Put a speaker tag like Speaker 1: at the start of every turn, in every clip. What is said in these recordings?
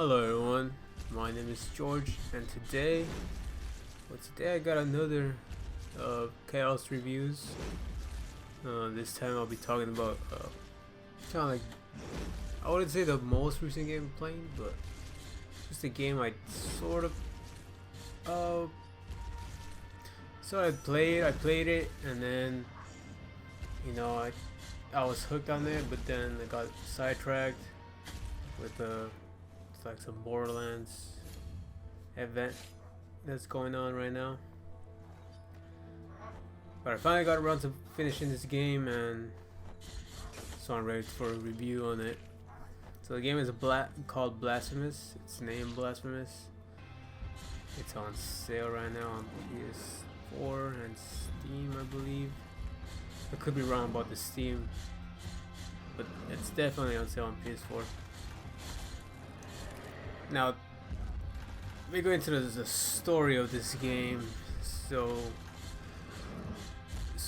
Speaker 1: Hello everyone, my name is George, and today I got another Chaos reviews. This time I'll be talking about kind of like, I wouldn't say the most recent game I'm playing, but just a game I sort of I played it, and then I was hooked on it, but then I got sidetracked with it's like some Borderlands event that's going on right now. But I finally got around to finishing this game, and so I'm ready for a review on it. So the game is called Blasphemous. It's named Blasphemous. It's on sale right now on PS4 and Steam, I believe. I could be wrong about the Steam, but it's definitely on sale on PS4. Now, let me go into the story of this game. So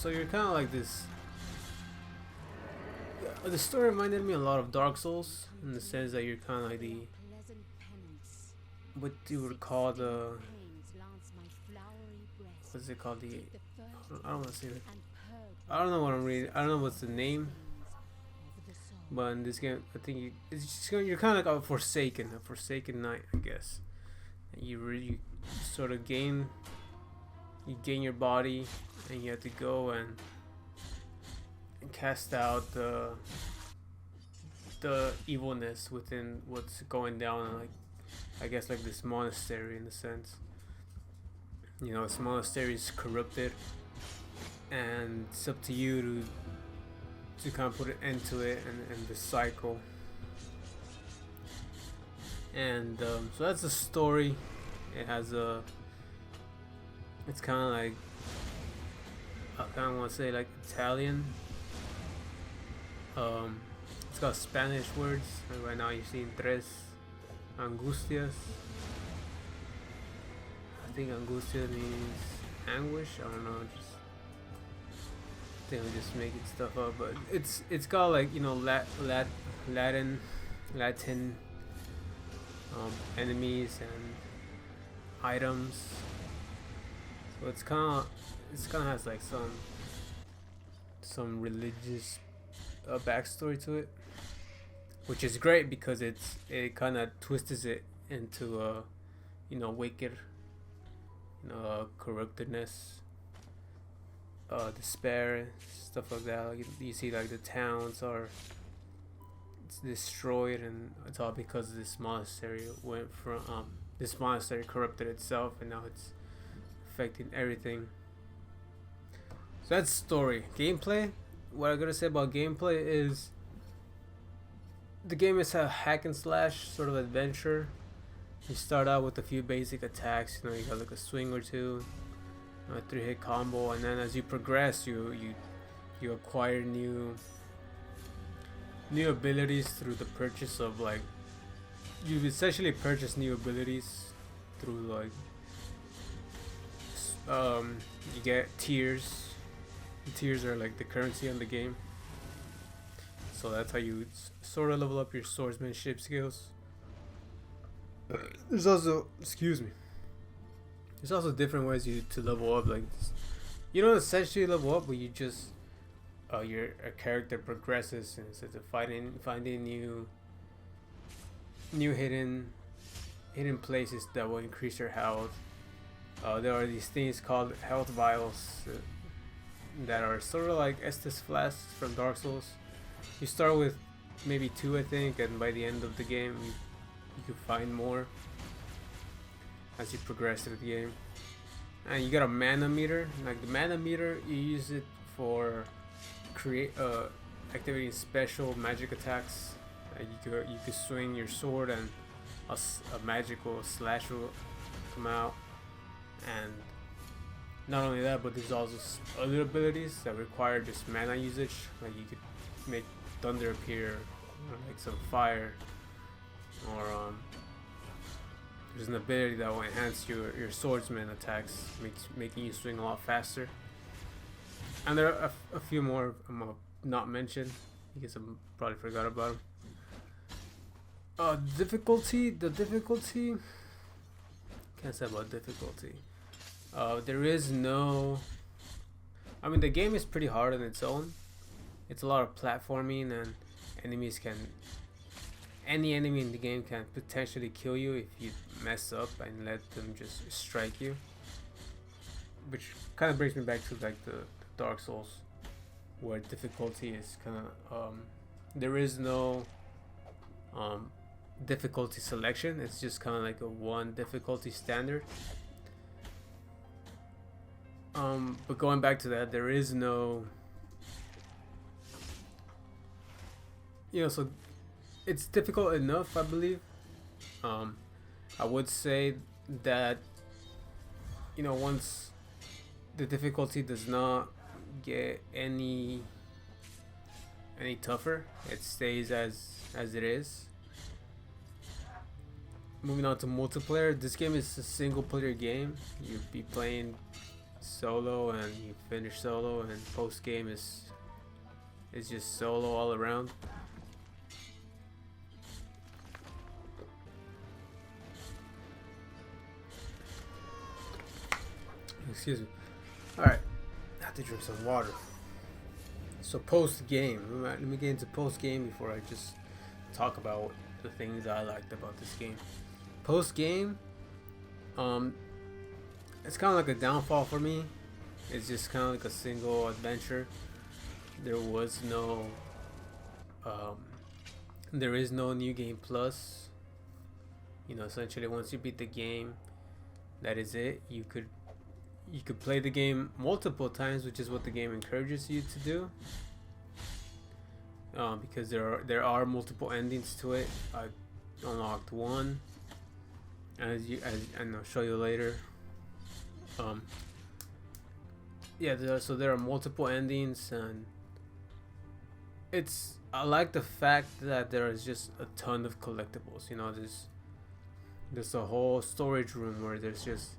Speaker 1: you're kind of like this. The story reminded me a lot of Dark Souls in the sense that you're kind of like what you would call what's it called, I don't want to say that. I don't know what I'm reading. I don't know what's the name. But in this game, I think you're kind of like a forsaken knight, I guess. And you sort of gain your body, and you have to go and cast out the evilness within what's going down, like I guess like this monastery in a sense. This monastery is corrupted, and it's up to you to kind of put an end to it and the cycle. And so that's the story. It has it's kind of like, I kind of want to say like Italian. It's got Spanish words. Like right now you're seeing tres angustias. I think angustia means anguish. I don't know. I'm just making stuff up, but it's got like Latin enemies and items, so it's kind of has like some religious backstory to it, which is great because it kind of twists it into wicked, corruptedness, despair, stuff like that. Like you see, like the towns are destroyed, and it's all because this monastery this monastery corrupted itself, and now it's affecting everything. So that's story. Gameplay. What I'm gonna say about gameplay is the game is a hack and slash sort of adventure. You start out with a few basic attacks. You got like a swing or two, a 3-hit combo, and then as you progress, you acquire new abilities through the purchase of, like, you essentially purchase new abilities through, like, you get tiers. The tiers are like the currency in the game, so that's how you sort of level up your swordsmanship skills. There's also different ways to level up. Like, you don't essentially level up, but you just your character progresses, and instead of finding new hidden places that will increase your health. There are these things called health vials that are sort of like Estus flasks from Dark Souls. You start with maybe 2, I think, and by the end of the game you can find more as you progress through the game. And you got a mana meter. Like the mana meter, you use it for activating special magic attacks. You could swing your sword, and a magical slash will come out. And not only that, but there's also other abilities that require just mana usage. Like you could make thunder appear, or like some fire, or there's an ability that will enhance your swordsman attacks, making you swing a lot faster. And there are a few more I'm not mentioned because I probably forgot about them. The difficulty. Can't say about difficulty. There is no. I mean, the game is pretty hard on its own. It's a lot of platforming, and enemies can. Any enemy in the game can potentially kill you if you mess up and let them just strike you. Which kind of brings me back to like the Dark Souls, where difficulty is kind of there is no difficulty selection. It's just kind of like a one difficulty standard. But going back to that, there is no, so it's difficult enough, I believe. I would say that, once the difficulty does not get any tougher, it stays as it is. Moving on to multiplayer, this game is a single player game. You'd be playing solo and you finish solo, and post game is just solo all around. Excuse me. Alright, I have to drink some water. So post game, let me get into post game before I just talk about the things I liked about this game. Post game, it's kind of like a downfall for me. It's just kind of like a single adventure. There is no new game plus. Essentially, once you beat the game, that is it. You could play the game multiple times, which is what the game encourages you to do. Because there are multiple endings to it. I unlocked one, and I'll show you later. So there are multiple endings, and I like the fact that there is just a ton of collectibles. There's a whole storage room where there's just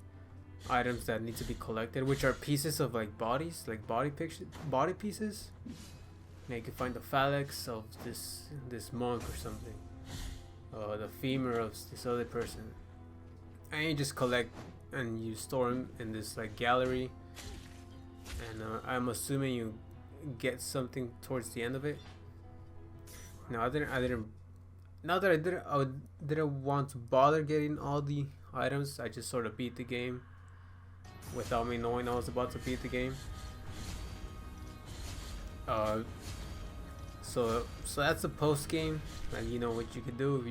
Speaker 1: items that need to be collected, which are pieces of like bodies, like body pieces. You can find the phalanx of this monk or something, the femur of this other person, and you just collect and you store them in this like gallery. And I'm assuming you get something towards the end of it. No, I didn't. Not that I didn't want to bother getting all the items. I just sort of beat the game without me knowing I was about to beat the game. So that's the post game. Like, what you could do.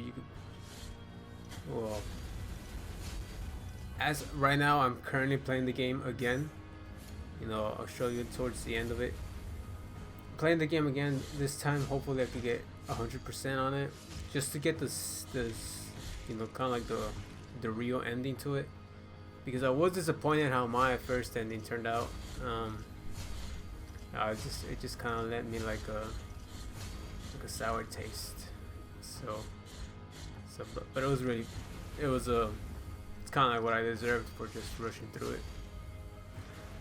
Speaker 1: Well, as right now, I'm currently playing the game again. I'll show you towards the end of it. Playing the game again this time. Hopefully, I could get 100% on it, just to get this kind of like the real ending to it. Because I was disappointed how my first ending turned out. It just kind of left me like a sour taste. But it's kind of like what I deserved for just rushing through it.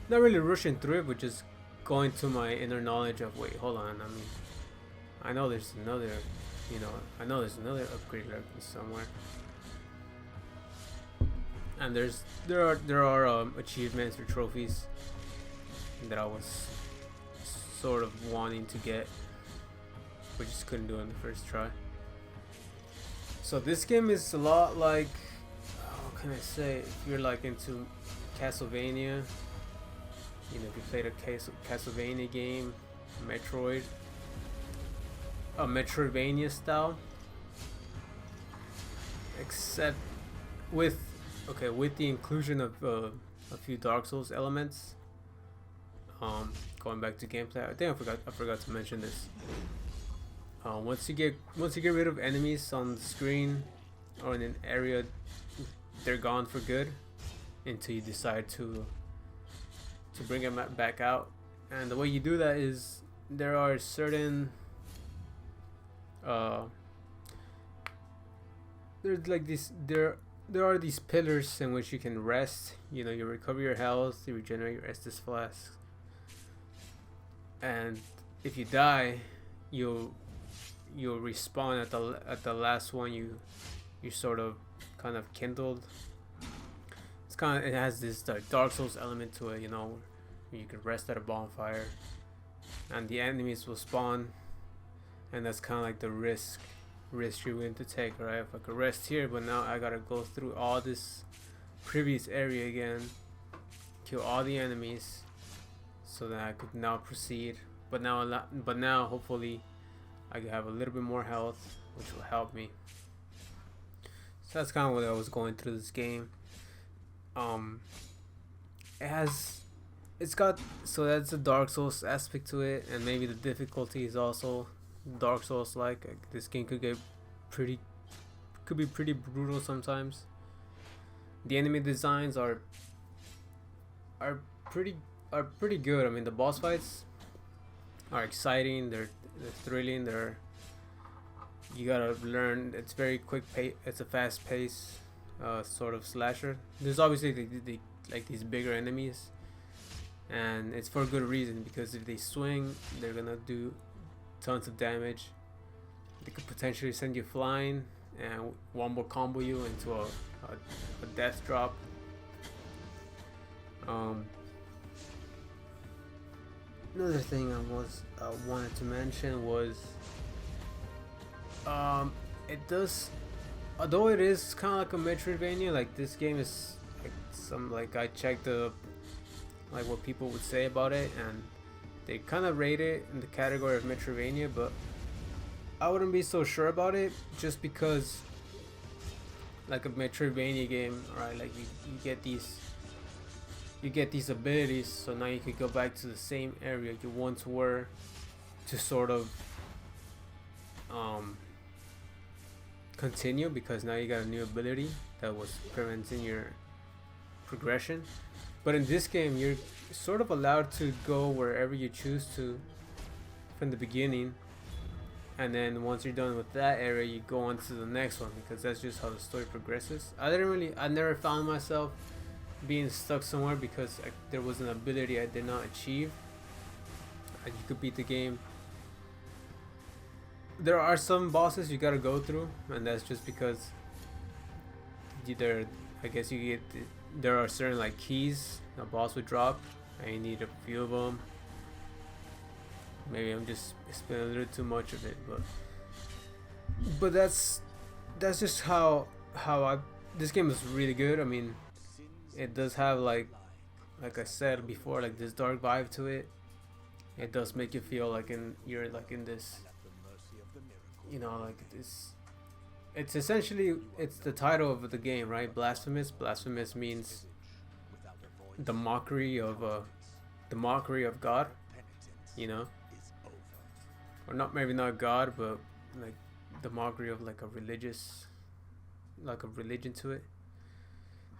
Speaker 1: Not really rushing through it, but just going to my inner knowledge of, wait, hold on. I mean, I know there's another upgrade lurking somewhere. And there are achievements or trophies that I was sort of wanting to get, but just couldn't do it in the first try. So this game is a lot like, what can I say? If you're like into Castlevania, if you played a Castlevania game, a Metroidvania style, except with the inclusion of a few Dark Souls elements. Going back to gameplay, I think I forgot to mention this. Once you get rid of enemies on the screen or in an area, they're gone for good until you decide to bring them back out. And the way you do that is there are certain there's like there are these pillars in which you can rest. You recover your health, you regenerate your Estus flasks, and if you die, you'll you'll respawn at the last one you sort of kind of kindled. It's kind of, it has this Dark Souls element to it, you know, where you can rest at a bonfire and the enemies will spawn, and that's kind of like the risk you're willing to take, right? If I could rest here, but now I gotta go through all this previous area again, kill all the enemies, so that I could now proceed. But now hopefully I can have a little bit more health, which will help me. So that's kind of what I was going through this game. It's got, so that's a Dark Souls aspect to it, and maybe the difficulty is also Dark Souls like. This game could be pretty brutal sometimes. The enemy designs are pretty good. I mean, the boss fights are exciting, they're thrilling, you gotta learn. It's very quick pace. It's a fast pace sort of slasher. There's obviously the like these bigger enemies, and it's for a good reason, because if they swing, they're gonna do tons of damage. They could potentially send you flying and wombo combo you into a death drop. Another thing I wanted to mention was it does, although it is kind of like a Metroidvania, like this game is like I checked like what people would say about it, and they kind of rate it in the category of Metroidvania, but I wouldn't be so sure about it, just because like a Metroidvania game, right? Like you get these abilities, so now you could go back to the same area you once were to sort of continue, because now you got a new ability that was preventing your progression. But in this game, you're sort of allowed to go wherever you choose to from the beginning, and then once you're done with that area, you go on to the next one, because that's just how the story progresses. I never found myself being stuck somewhere because there was an ability I did not achieve. You could beat the game. There are some bosses you gotta go through, and that's just because there are certain like keys a boss would drop, and you need a few of them. Maybe I'm just spending a little too much of it, but that's just how this game is really good. I mean, it does have like I said before, like this dark vibe to it. It does make you feel like you're in this, you know, like this. It's essentially, it's the title of the game, right? Blasphemous. Blasphemous means the mockery of God, you know, or not, maybe not God, but like the mockery of like a religion to it.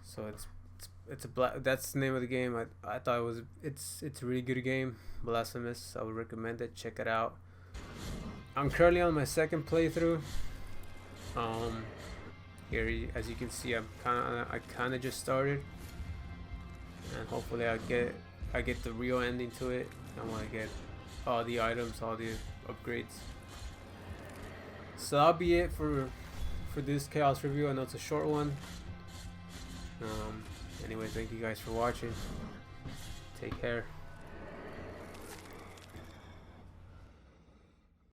Speaker 1: So that's the name of the game. I thought it's a really good game, Blasphemous. I would recommend it. Check it out. I'm currently on my second playthrough. Here, as you can see, I kind of just started, and hopefully I get the real ending to it. I want to get all the items, all the upgrades. So that'll be it for this Chaos review. I know it's a short one. Anyway, thank you guys for watching. Take care.